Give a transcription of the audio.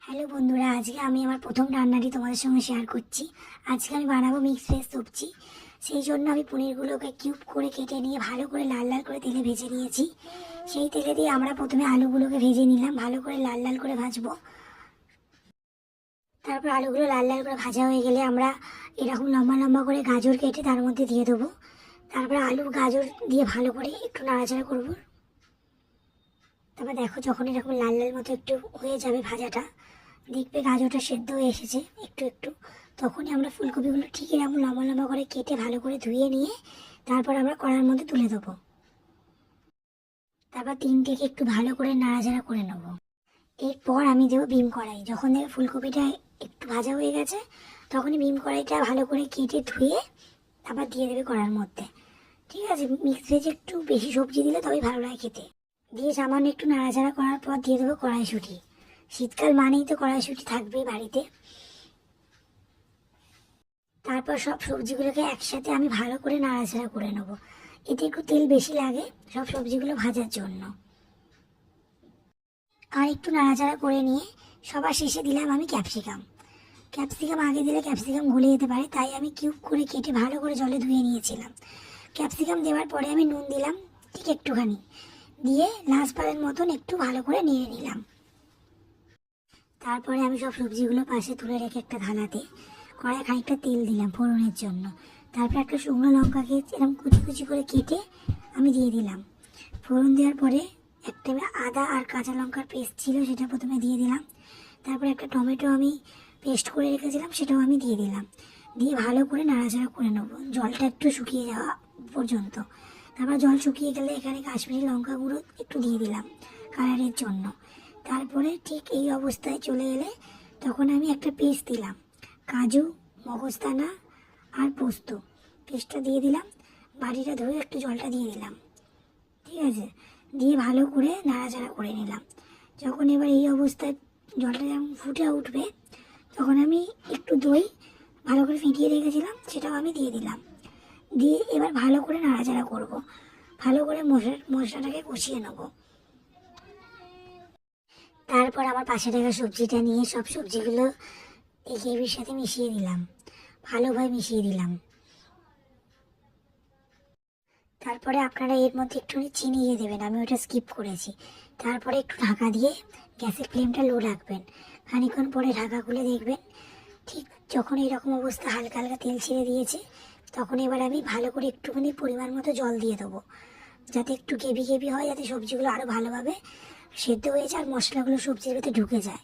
Hello বন্ধুরা, আজকে আমি আমার প্রথম রান্নাটি তোমাদের সঙ্গে শেয়ার করছি। আজকে আমি বানাবো মিক্স ভেজ সবজি। সেই জন্য আমি পনিরগুলোকে কিউব করে কেটে নিয়ে ভালো করে লাল লাল করে তেলে ভেজে নিয়েছি। সেই তেলে দিয়ে আমরা প্রথমে আলুগুলোকে ভেজে নিলাম, ভালো করে লাল লাল করে ভাজবো। তারপর আলুগুলো লাল লাল করে ভাজা হয়ে গেলে আমরা এরকম লম্বা লম্বা করে গাজর কেটে তার মধ্যে দিয়ে দেবো। তারপরে আলু গাজর দিয়ে ভালো করে একটু নাড়াচাড়া করবো। তারপর দেখো, যখন এরকম লাল লাল মতো একটু হয়ে যাবে ভাজাটা, দেখবে গাজরটা সেদ্ধ হয়ে এসেছে একটু একটু, তখনই আমরা ফুলকপিগুলো ঠিক এরকম লম্বা লম্বা করে কেটে ভালো করে ধুয়ে নিয়ে তারপর আমরা কড়ার মধ্যে তুলে দেবো। তারপর তিনটেকে একটু ভালো করে নাড়াচাড়া করে নেবো। এরপর আমি দেবো বিম কড়াই। যখন দেখবে ফুলকপিটা একটু ভাজা হয়ে গেছে, তখনই বিম কড়াইটা ভালো করে কেটে ধুয়ে আবার দিয়ে দেবে কড়ার মধ্যে। ঠিক আছে, মিক্স ভেজে একটু বেশি সবজি দিলে তবেই ভালো লাগে খেতে। দিয়ে সামান্য একটু নাড়াচাড়া করার পর দিয়ে দেবো কড়াইশুঁটি। শীতকাল মানেই তো কড়াইশুঁটি থাকবেই বাড়িতে। তারপর সব সবজিগুলোকে একসাথে আমি ভালো করে নাড়াচাড়া করে নেবো। এতে একটু তেল বেশি লাগে সব সবজিগুলো ভাজার জন্য। আর একটু নাড়াচাড়া করে নিয়ে সবার শেষে দিলাম আমি ক্যাপসিকাম। ক্যাপসিকাম আগে দিলে ক্যাপসিকাম গলে যেতে পারে, তাই আমি কিউব করে কেটে ভালো করে জলে ধুয়ে নিয়েছিলাম। ক্যাপসিকাম দেওয়ার পরে আমি নুন দিলাম ঠিক একটুখানি, দিয়ে লাস্টবারের মতন একটু ভালো করে নেড়ে নিলাম। তারপরে আমি সব সবজিগুলো পাশে তুলে রেখে একটা থালাতে কড়াই খানিকটা তেল দিলাম ফোড়নের জন্য। তারপরে একটা শুকনো লঙ্কাকে এরকম কুচি কুচি করে কেটে আমি দিয়ে দিলাম। ফোড়ন দেওয়ার পরে একটা আদা আর কাঁচা লঙ্কার পেস্ট ছিল, সেটা প্রথমে দিয়ে দিলাম। তারপরে একটা টমেটো আমি পেস্ট করে রেখেছিলাম, সেটাও আমি দিয়ে দিলাম। দিয়ে ভালো করে নাড়াচাড়া করে নেবো জলটা একটু শুকিয়ে যাওয়া পর্যন্ত। তারপর জল শুকিয়ে গেলে এখানে কাশ্মীরি লঙ্কা গুঁড়ো একটু দিয়ে দিলাম কালারের জন্য। তারপরে ঠিক এই অবস্থায় চলে এলে তখন আমি একটা পেস্ট দিলাম, কাজু, মগজদানা আর পোস্ত পেস্টটা দিয়ে দিলাম। বাটিটা ধুয়ে একটু জলটা দিয়ে দিলাম। ঠিক আছে, দিয়ে ভালো করে নাড়াচাড়া করে নিলাম। যখন এবার এই অবস্থায় জলটা যখন ফুটে উঠবে, তখন আমি একটু দই ভালো করে ফেটিয়ে রেখেছিলাম, সেটাও আমি দিয়ে দিলাম। দিয়ে এবার ভালো করে নাড়াচাড়া করব, ভালো করে মশলাটাকে কষিয়ে নেবো। তারপর আমার পাশে রাখা সবজিটা নিয়ে সব সবজিগুলো এই গ্রেভির সাথে মিশিয়ে দিলাম, ভালোভাবে মিশিয়ে দিলাম। তারপরে আপনারা এর মধ্যে একটুখানি চিনি দিয়ে দেবেন, আমি ওটা স্কিপ করেছি। তারপরে একটু ঢাকা দিয়ে গ্যাসের ফ্লেমটা লো রাখবেন। খানিকক্ষণ পরে ঢাকা খুলে দেখবেন ঠিক যখন এইরকম অবস্থা হালকা হালকা তেল ছেড়ে দিয়েছে, তখন এবার আমি ভালো করে একটুখানি পরিমাণ মতো জল দিয়ে দেবো, যাতে একটু গ্রেভি গ্রেভি হয়, যাতে সবজিগুলো আরও ভালোভাবে সেদ্ধ হয়ে যায় আর মশলাগুলো সবজির ভেতরে ঢুকে যায়।